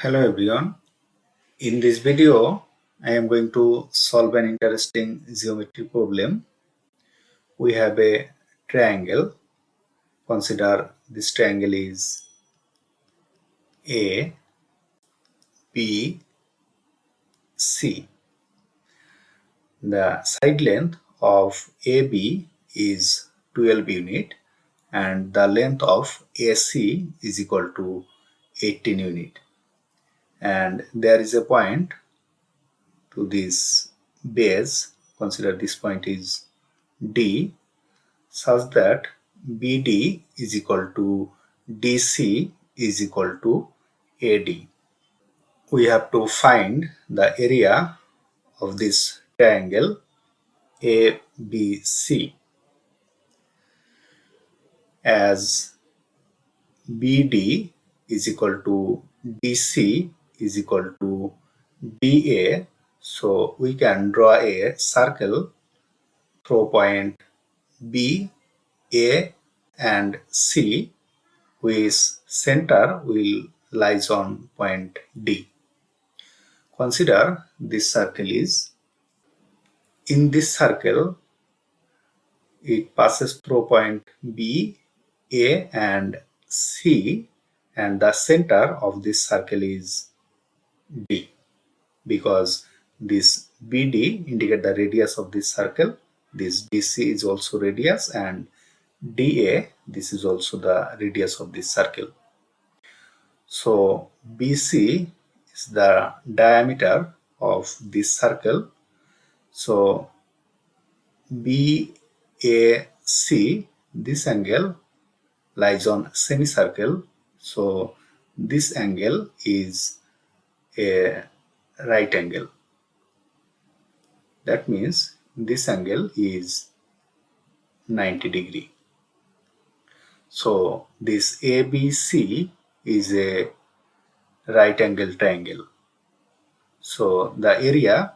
Hello everyone. In this video, I am going to solve an interesting geometry problem. We have a triangle. Consider this triangle is A, B, C. The side length of AB is 12 unit and the length of AC is equal to 18 unit. And there is a point to this base. Consider this point is D, such that BD is equal to DC is equal to AD. We have to find the area of this triangle ABC, as BD is equal to DC is equal to DA. So we can draw a circle through point B, A and C, whose center will lies on point D. Consider this circle is, in this circle it passes through point B, A and C, and the center of this circle is D, because this BD indicate the radius of this circle, this DC is also radius, and DA, this is also the radius of this circle. So BC is the diameter of this circle. So BAC, this angle lies on semicircle. So this angle is a right angle. That means this angle is 90 degree. So this ABC is a right angle triangle. So the area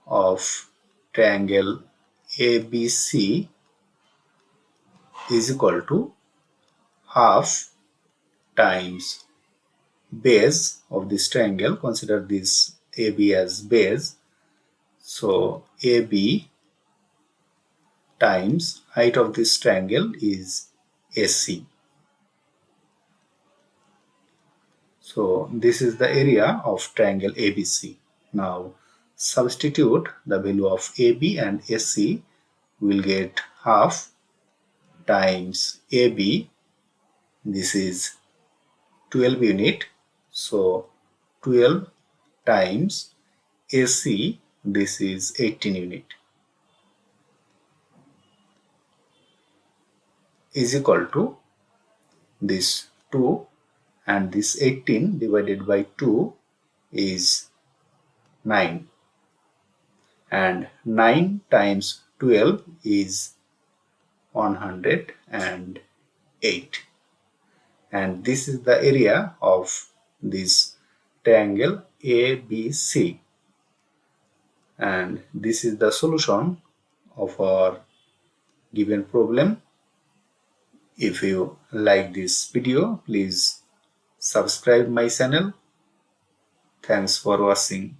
of triangle ABC is equal to half times base of this triangle. Consider this AB as base. So AB times height of this triangle is AC. So this is the area of triangle ABC. Now substitute the value of AB and AC. We will get half times AB. This is 12 unit. So 12 times AC. This is 18 unit. Is equal to this 2, and this 18 divided by 2 is 9, and 9 times 12 is 108, and this is the area of this triangle ABC, and this is the solution of our given problem. If you like this video, please subscribe my channel. Thanks for watching.